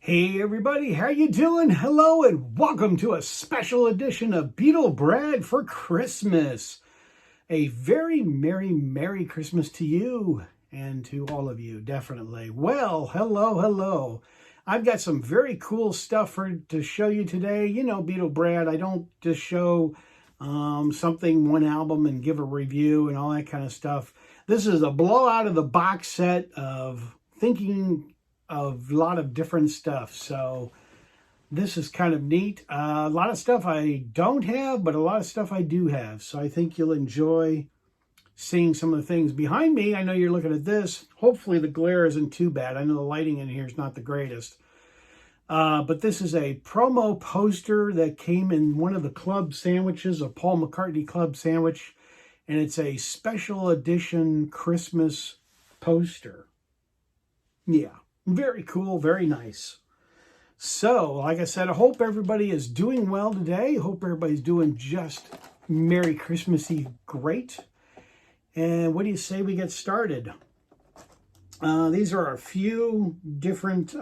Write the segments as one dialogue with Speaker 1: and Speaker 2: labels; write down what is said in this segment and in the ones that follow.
Speaker 1: Hey everybody, how you doing? Hello and welcome to a special edition of Beatles Bread for Christmas. A very Merry Christmas to you and to all of you, definitely. Well, hello. I've got some very cool stuff to show you today. You know, Beatles Bread, I don't just show something, one album, and give a review and all that kind of stuff. This is a blowout of the box set of thinking of a lot of different stuff. So this is kind of neat. A lot of stuff I don't have, but a lot of stuff I do have. So I think you'll enjoy seeing some of the things behind me. I know you're looking at this. Hopefully the glare isn't too bad. I know the lighting in here is not the greatest. But this is a promo poster that came in one of the club sandwiches, a Paul McCartney club sandwich. And it's a special edition Christmas poster. Yeah. Very cool, very nice. So, like I said, I hope everybody is doing well today. Hope everybody's doing just Merry Christmassy great. And what do you say we get started? These are a few different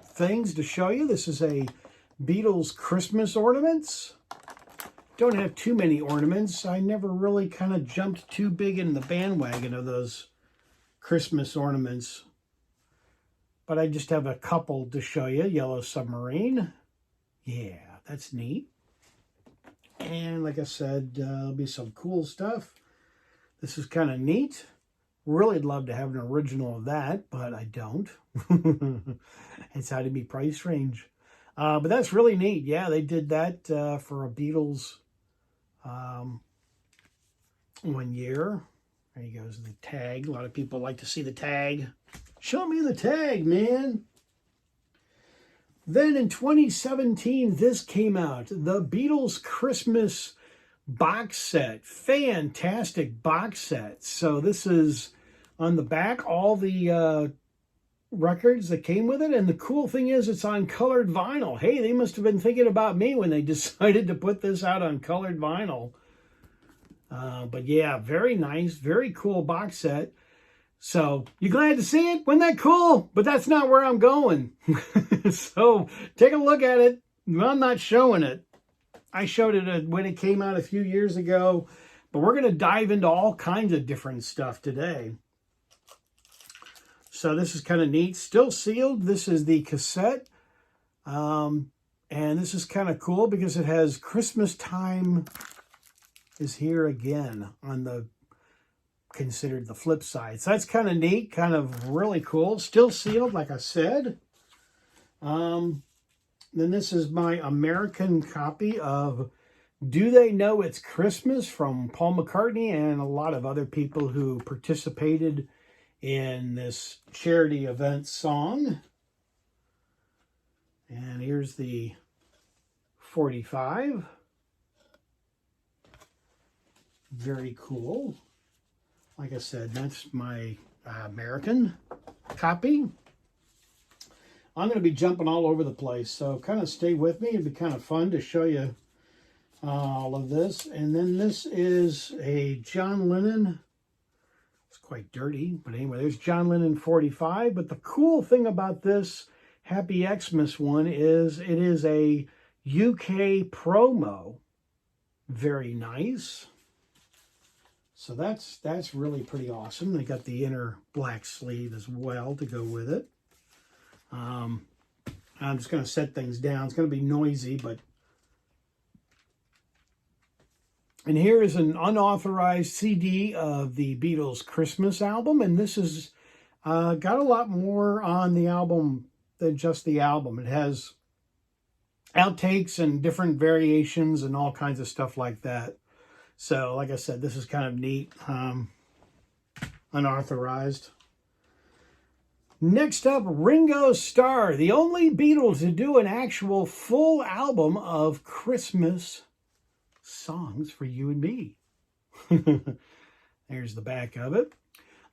Speaker 1: things to show you. This is a Beatles Christmas ornaments. Don't have too many ornaments. I never really kind of jumped too big in the bandwagon of those Christmas ornaments. But I just have a couple to show you. Yellow Submarine. Yeah, that's neat. And like I said, there'll be some cool stuff. This is kind of neat. Really love to have an original of that, but I don't. It's out of my price range. But that's really neat. Yeah, they did that for a Beatles 1 year. There goes the tag. A lot of people like to see the tag. Show me the tag, man. Then in 2017, this came out. The Beatles Christmas box set. Fantastic box set. So this is on the back, all the records that came with it. And the cool thing is it's on colored vinyl. Hey, they must have been thinking about me when they decided to put this out on colored vinyl. But yeah, very nice, very cool box set. So, you glad to see it? Wasn't that cool? But that's not where I'm going. So, take a look at it. I'm not showing it. I showed it when it came out a few years ago. But we're going to dive into all kinds of different stuff today. So, this is kind of neat. Still sealed. This is the cassette. And this is kind of cool because it has Christmas Time is Here Again on the considered the flip side. So that's kind of neat, kind of really cool. Still sealed, like I said. Then this is my American copy of Do They Know It's Christmas from Paul McCartney and a lot of other people who participated in this charity event song. And here's the 45. Very cool. Like I said, that's my American copy. I'm going to be jumping all over the place, so kind of stay with me. It'd be kind of fun to show you all of this. And then this is a John Lennon. It's quite dirty, but anyway, there's John Lennon 45. But the cool thing about this Happy Xmas one is it is a UK promo. Very nice. So that's really pretty awesome. They got the inner black sleeve as well to go with it. I'm just going to set things down. It's going to be noisy, but... And here is an unauthorized CD of the Beatles Christmas album. And this has got a lot more on the album than just the album. It has outtakes and different variations and all kinds of stuff like that. So, like I said, this is kind of neat, unauthorized. Next up, Ringo Starr, the only Beatles to do an actual full album of Christmas songs for you and me. There's the back of it.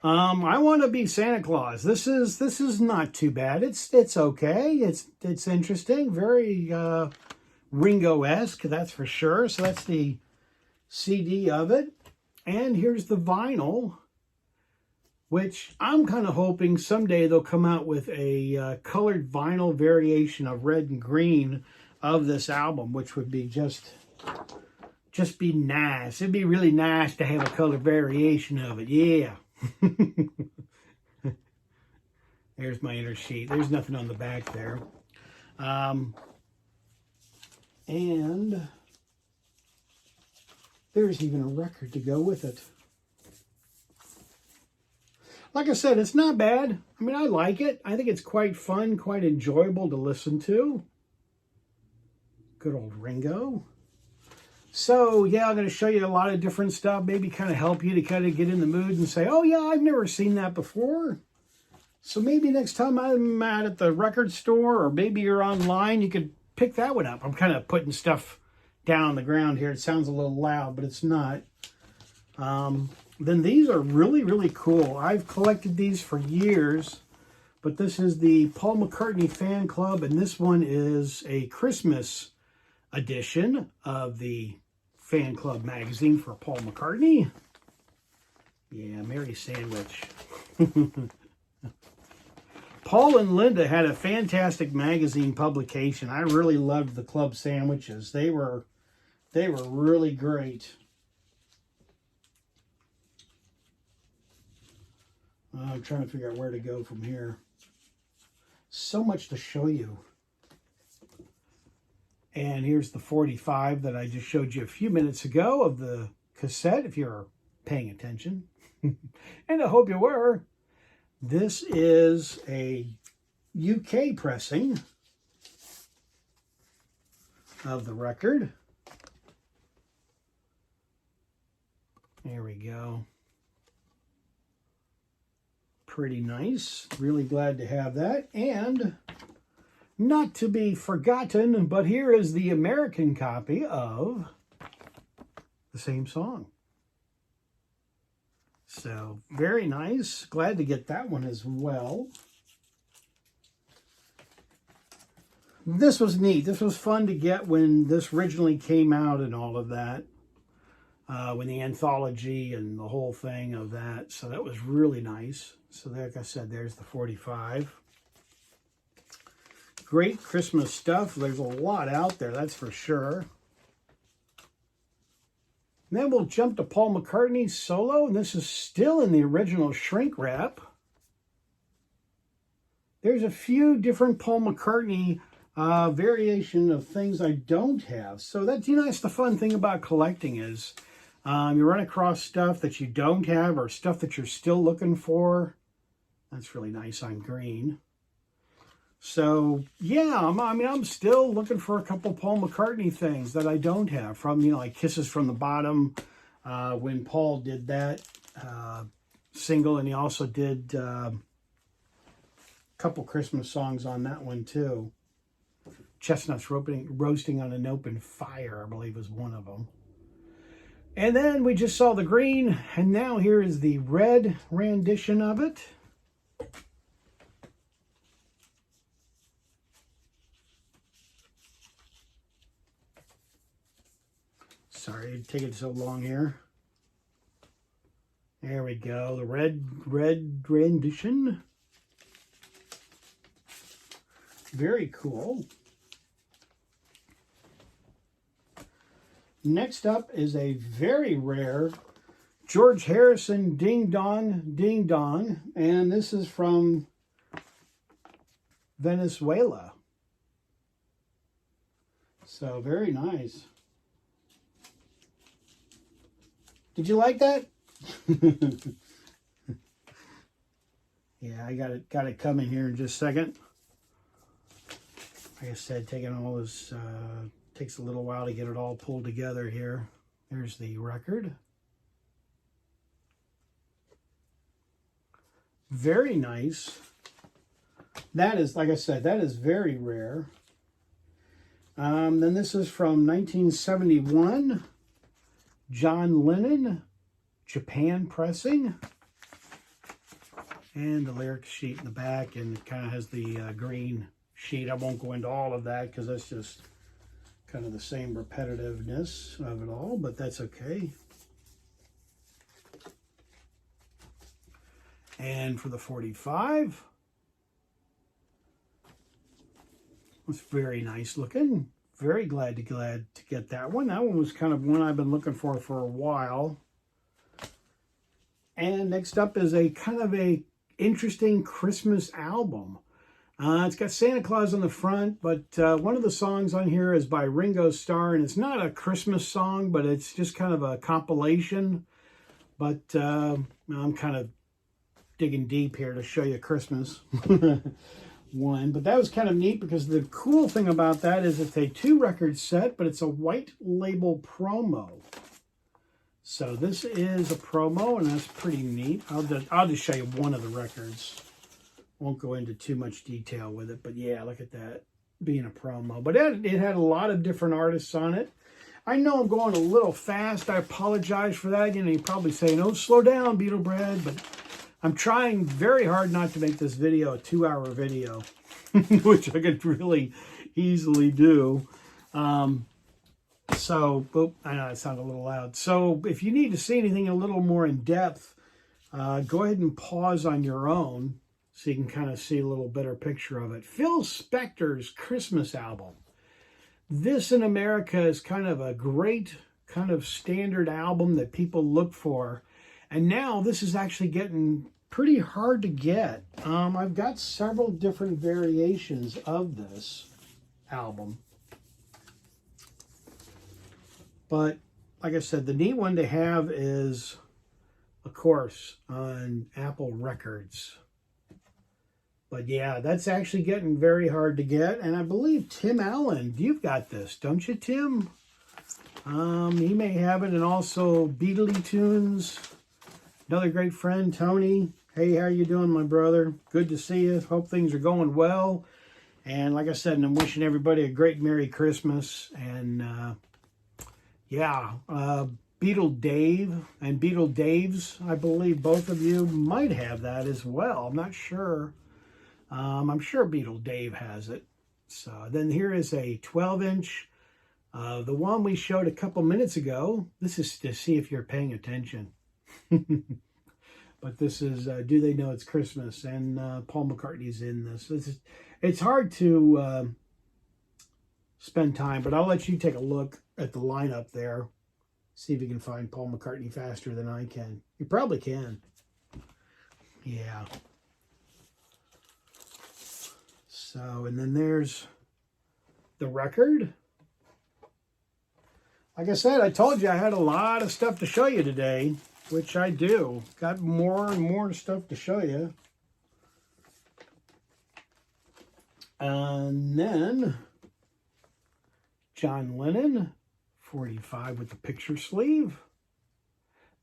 Speaker 1: I Want to Be Santa Claus. This is not too bad. It's okay. It's interesting. Very Ringo-esque, that's for sure. So that's the CD of it. And here's the vinyl. which I'm kind of hoping someday they'll come out with a colored vinyl variation of red and green of this album, which would be just be nice. It'd be really nice to have a color variation of it. Yeah. There's my inner sheet. There's nothing on the back there. And there's even a record to go with it. Like I said, it's not bad. I mean, I like it. I think it's quite fun, quite enjoyable to listen to. Good old Ringo. So, yeah, I'm going to show you a lot of different stuff. Maybe kind of help you to kind of get in the mood and say, oh, yeah, I've never seen that before. So maybe next time I'm at the record store or maybe you're online, you could pick that one up. I'm kind of putting stuff down on the ground here. It sounds a little loud, but it's not. Then these are really, really cool. I've collected these for years, but this is the Paul McCartney Fan Club, and this one is a Christmas edition of the Fan Club magazine for Paul McCartney. Yeah, Merry Sandwich. Paul and Linda had a fantastic magazine publication. I really loved the club sandwiches. They were really great. I'm trying to figure out where to go from here. So much to show you. And here's the 45 that I just showed you a few minutes ago of the cassette, if you're paying attention. And I hope you were. This is a UK pressing of the record. There we go. Pretty nice. Really glad to have that. And not to be forgotten, but here is the American copy of the same song. So, very nice. Glad to get that one as well. This was neat. This was fun to get when this originally came out and all of that. When the anthology and the whole thing of that. So that was really nice. So like I said, there's the 45. Great Christmas stuff. There's a lot out there, that's for sure. And then we'll jump to Paul McCartney's solo, and this is still in the original shrink wrap. There's a few different Paul McCartney variation of things I don't have. So that's, you know, that's the fun thing about collecting is you run across stuff that you don't have or stuff that you're still looking for. That's really nice on green. So, yeah, I'm still looking for a couple Paul McCartney things that I don't have from, you know, like Kisses from the Bottom, when Paul did that single, and he also did a couple Christmas songs on that one, too. Chestnuts Roasting on an Open Fire, I believe, was one of them. And then we just saw the green, and now here is the red rendition of it. Sorry, it's taking so long here. There we go, the red rendition. Very cool. Next up is a very rare George Harrison Ding Dong, Ding Dong, and this is from Venezuela. So very nice. Did you like that? Yeah, I got it coming here in just a second. Like I said, taking all this takes a little while to get it all pulled together here. There's the record. Very nice. That is, like I said, that is very rare. Then this is from 1971. John Lennon, Japan pressing. And the lyric sheet in the back, and it kind of has the green sheet. I won't go into all of that because that's just kind of the same repetitiveness of it all, but that's okay. And for the 45, it's very nice looking. Very glad to get that one. That one was kind of one I've been looking for a while. And next up is a kind of a interesting Christmas album. It's got Santa Claus on the front, but one of the songs on here is by Ringo Starr, and it's not a Christmas song, but it's just kind of a compilation. But I'm kind of digging deep here to show you Christmas one. But that was kind of neat because the cool thing about that is it's a 2-record set, but it's a white label promo. So this is a promo, and that's pretty neat. I'll just show you one of the records. Won't go into too much detail with it, but yeah, look at that being a promo. But it had a lot of different artists on it. I know I'm going a little fast. I apologize for that. You know, you're probably saying, "Oh, slow down, Beatle Brad," but I'm trying very hard not to make this video a 2-hour video, which I could really easily do. So, I know it sounded a little loud. So if you need to see anything a little more in depth, go ahead and pause on your own so you can kind of see a little better picture of it. Phil Spector's Christmas album. This in America is kind of a great kind of standard album that people look for. And now this is actually getting pretty hard to get. I've got several different variations of this album. But like I said, the neat one to have is, of course, on Apple Records. But yeah, that's actually getting very hard to get. And I believe Tim Allen, you've got this, don't you, Tim? He may have it. And also Beatles Tunes. Another great friend, Tony. Hey, how you doing, my brother? Good to see you. Hope things are going well. And like I said, I'm wishing everybody a great Merry Christmas. And yeah, Beatle Dave and Beatle Dave's, I believe both of you might have that as well. I'm not sure. I'm sure Beatle Dave has it. So then here is a 12-inch. The one we showed a couple minutes ago. This is to see if you're paying attention. But this is Do They Know It's Christmas? And Paul McCartney's in this. It's hard to spend time, but I'll let you take a look at the lineup there. See if you can find Paul McCartney faster than I can. You probably can. Yeah. So, and then there's the record. Like I said, I told you I had a lot of stuff to show you today, which I do. Got more and more stuff to show you. And then John Lennon, 45 with the picture sleeve.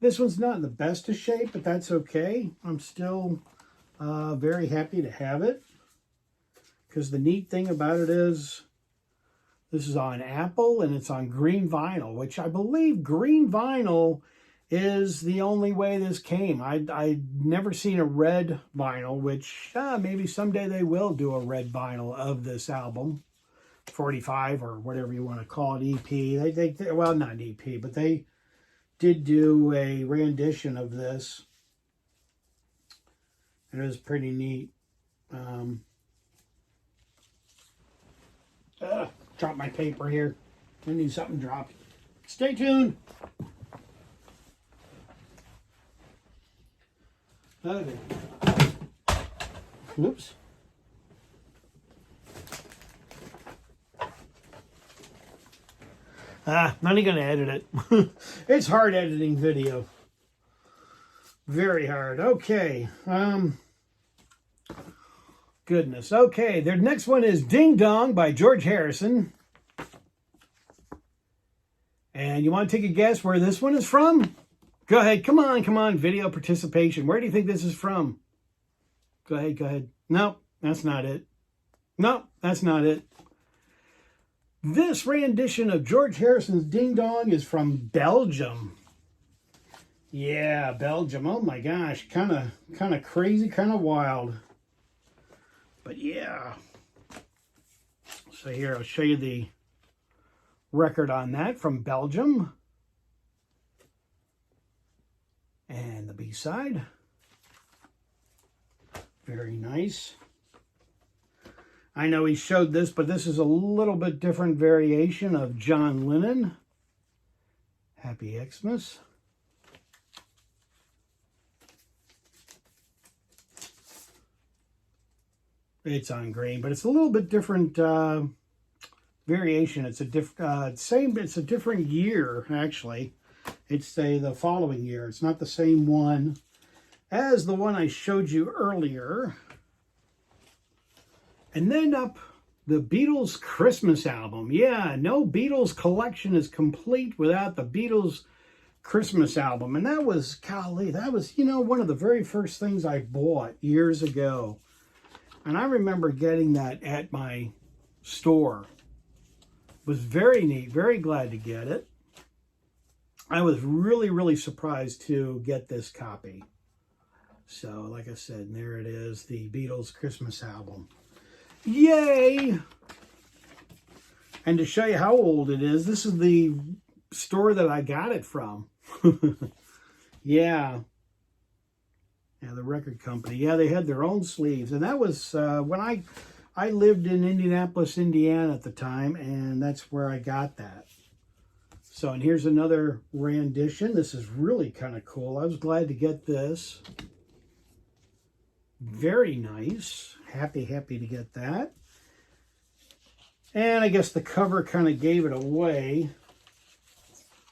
Speaker 1: This one's not in the best of shape, but that's okay. I'm still very happy to have it. Because the neat thing about it is, this is on Apple and it's on green vinyl, which I believe green vinyl is the only way this came. I'd never seen a red vinyl, which maybe someday they will do a red vinyl of this album. 45 or whatever you want to call it, EP. They well, not EP, but they did do a rendition of this. And it was pretty neat. Drop my paper here. I need something dropped. Stay tuned. Okay. Oops. Not even going to edit it. It's hard editing video. Very hard. Okay. Goodness. Okay, the next one is Ding Dong by George Harrison. And you want to take a guess where this one is from? Go ahead. Come on. Video participation. Where do you think this is from? Go ahead. Nope, that's not it. Nope, that's not it. This rendition of George Harrison's Ding Dong is from Belgium. Yeah, Belgium. Oh my gosh, kind of crazy, kind of wild. But yeah. So here, I'll show you the record on that from Belgium. And the B-side. Very nice. I know he showed this, but this is a little bit different variation of John Lennon. Happy Xmas. It's on green, but it's a little bit different variation. It's a it's a different year actually. It's the following year. It's not the same one as the one I showed you earlier. And then up the Beatles Christmas album. Yeah, no Beatles collection is complete without the Beatles Christmas album. And that was, golly, that was, you know, one of the very first things I bought years ago. And I remember getting that at my store. It was very neat, very glad to get it. I was really, really surprised to get this copy. So, like I said, there it is, the Beatles Christmas album. Yay! And to show you how old it is, this is the store that I got it from. Yeah. Yeah, the record company. Yeah, they had their own sleeves. And that was when I lived in Indianapolis, Indiana at the time, and that's where I got that. So, and here's another rendition. This is really kind of cool. I was glad to get this. Very nice. Happy to get that. And I guess the cover kind of gave it away.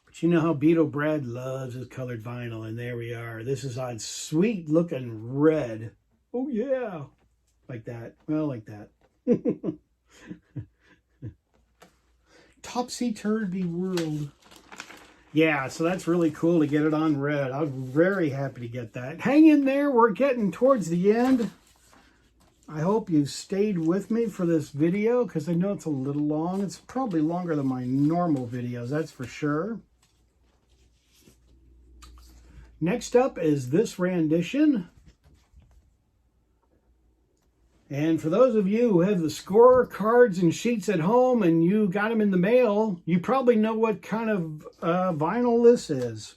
Speaker 1: But you know how Beatle Brad loves his colored vinyl. And there we are. This is on sweet looking red. Oh yeah. Like that. Well, like that. Topsy-turvy world. Yeah, so that's really cool to get it on red. I was very happy to get that. Hang in there. We're getting towards the end. I hope you stayed with me for this video because I know it's a little long. It's probably longer than my normal videos, that's for sure. Next up is this rendition. And for those of you who have the score cards and sheets at home and you got them in the mail, you probably know what kind of vinyl this is.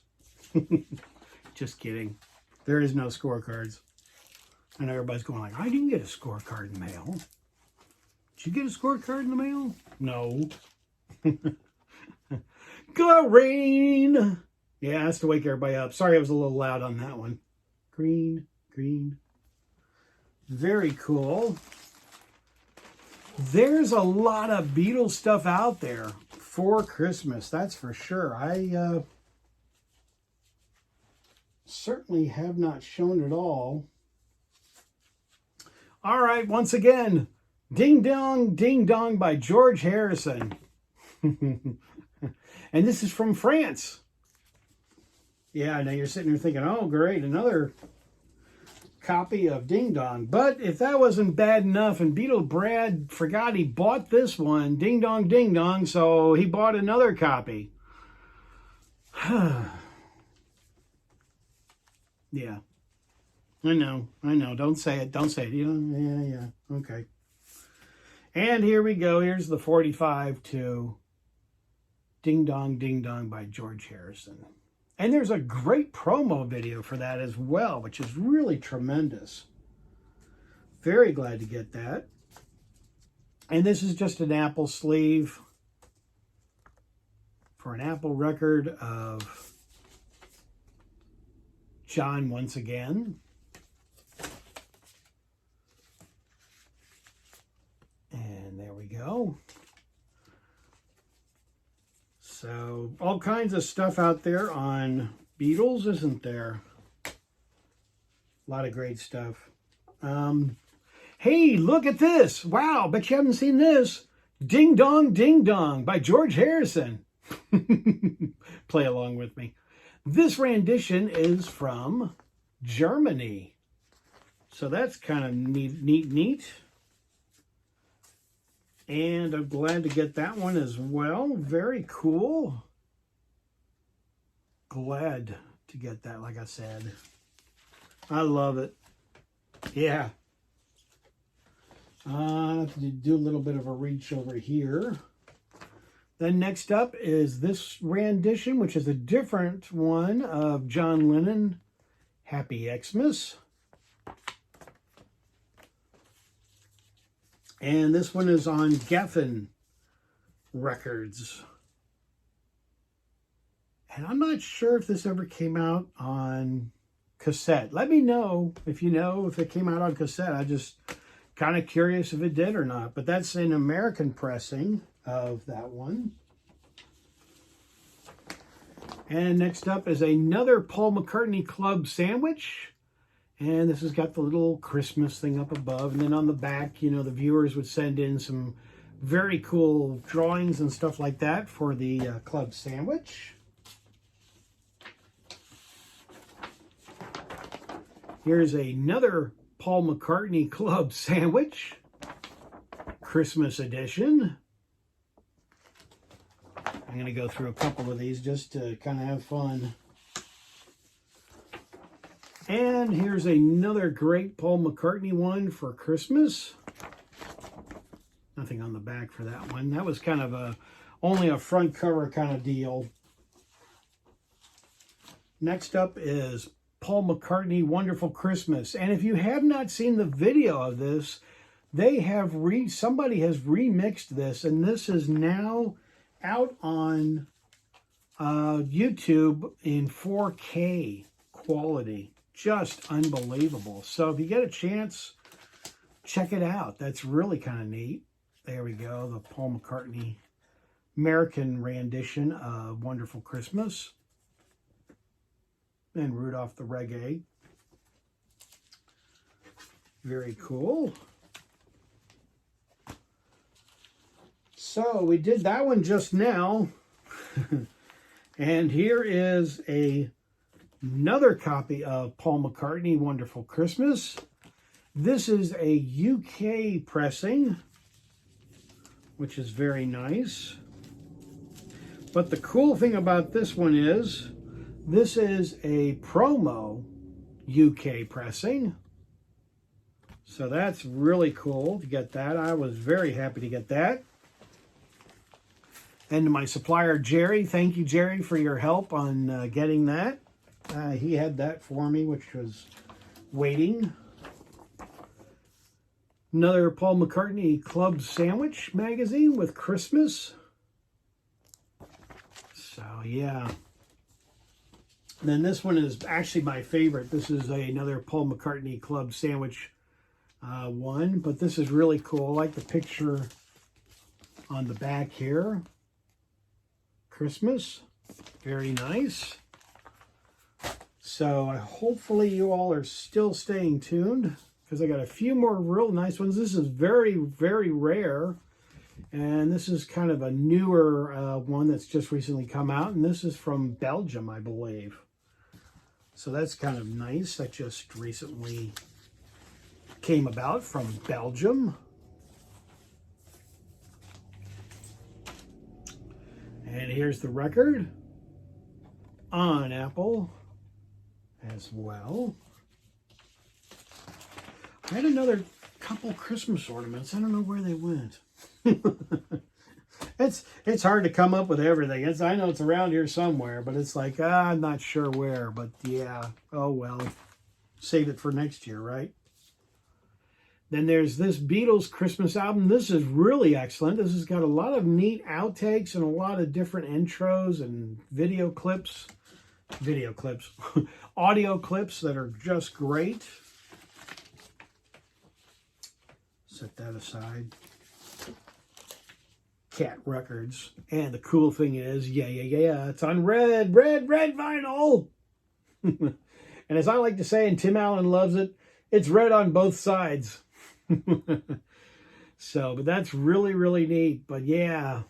Speaker 1: Just kidding. There is no scorecards. I know everybody's going like, I didn't get a scorecard in the mail. Did you get a scorecard in the mail? No. Green. Yeah, that's to wake everybody up. Sorry I was a little loud on that one. Green, green. Very cool. There's a lot of Beatles stuff out there for Christmas, that's for sure. I certainly have not shown it all. All right, once again, Ding Dong by George Harrison. And this is from France. Yeah, now you're sitting there thinking, oh, great, another copy of Ding Dong. But if that wasn't bad enough, and Beatle Brad forgot he bought this one, Ding Dong, so he bought another copy. Yeah. I know. Don't say it. You know, yeah. Okay. And here we go. Here's the 45 to Ding Dong by George Harrison. And there's a great promo video for that as well, which is really tremendous. Very glad to get that. And this is just an Apple sleeve for an Apple record of John once again. And there we go. So, all kinds of stuff out there on Beatles, isn't there? A lot of great stuff. Hey, look at this. Wow, bet you haven't seen this. Ding Dong by George Harrison. Play along with me. This rendition is from Germany. So that's kind of neat. And I'm glad to get that one as well. Very cool. Glad to get that, like I said. I love it. Yeah. I have to do a little bit of a reach over here. Then next up is this rendition, which is a different one of John Lennon, Happy Xmas. And this one is on Geffen Records. And I'm not sure if this ever came out on cassette. Let me know if you know if it came out on cassette. I'm just kind of curious if it did or not. But that's an American pressing of that one. And next up is another Paul McCartney Club sandwich. And this has got the little Christmas thing up above. And then on the back, you know, the viewers would send in some very cool drawings and stuff like that for the club sandwich. Here's another Paul McCartney Club sandwich, Christmas edition. I'm going to go through a couple of these just to kind of have fun. And here's another great Paul McCartney one for Christmas. Nothing on the back for that one. That was kind of only a front cover kind of deal. Next up is Paul McCartney Wonderful Christmas. And if you have not seen the video of this, they have somebody has remixed this, and this is now out on YouTube in 4K quality. Just unbelievable. So if you get a chance, check it out. That's really kind of neat. There we go, the Paul McCartney American rendition of Wonderful Christmas. And Rudolph the Reggae. Very cool. So we did that one just now. And here is another copy of Paul McCartney Wonderful Christmas. This is a UK pressing, which is very nice. But the cool thing about this one is, this is a promo UK pressing. So that's really cool to get that. I was very happy to get that. And to my supplier, Jerry, thank you, Jerry, for your help on getting that. He had that for me, which was waiting. Another Paul McCartney Club Sandwich magazine with Christmas. So, yeah. And then this one is actually my favorite. This is another Paul McCartney Club Sandwich one. But this is really cool. I like the picture on the back here. Christmas. Very nice. So hopefully you all are still staying tuned, because I got a few more real nice ones. This is very, very rare. And this is kind of a newer one that's just recently come out. And this is from Belgium, I believe. So that's kind of nice. That just recently came about from Belgium. And here's the record on Apple as well. I had another couple Christmas ornaments. I don't know where they went. It's hard to come up with everything. I know it's around here somewhere, but it's like, I'm not sure where. But yeah, oh well. Save it for next year, right? Then there's this Beatles Christmas album. This is really excellent. This has got a lot of neat outtakes and a lot of different intros and video clips, audio clips that are just great. Set that aside. Cat Records. And the cool thing is, yeah, it's on red vinyl. And as I like to say, and Tim Allen loves it, it's red on both sides. So, but that's really, really neat. But yeah.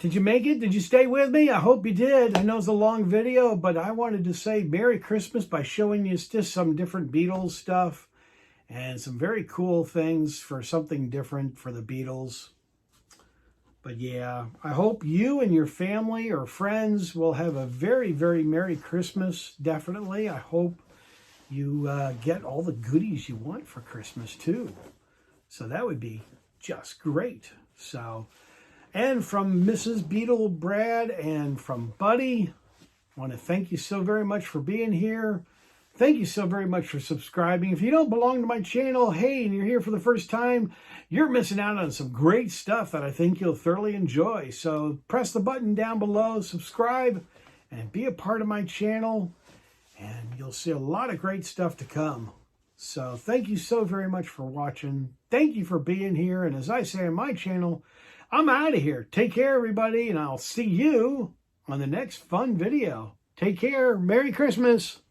Speaker 1: Did you make it? Did you stay with me? I hope you did. I know it's a long video, but I wanted to say Merry Christmas by showing you just some different Beatles stuff and some very cool things for something different for the Beatles. But yeah, I hope you and your family or friends will have a very, very Merry Christmas. Definitely. I hope you get all the goodies you want for Christmas too. So that would be just great. So, and from Mrs. Beatle Brad and from Buddy, I want to thank you so very much for being here. Thank you so very much for subscribing. If you don't belong to my channel, hey, and you're here for the first time, you're missing out on some great stuff that I think you'll thoroughly enjoy. So press the button down below, subscribe, and be a part of my channel, and you'll see a lot of great stuff to come. So thank you so very much for watching. Thank you for being here. And as I say on my channel, I'm out of here. Take care, everybody, and I'll see you on the next fun video. Take care. Merry Christmas.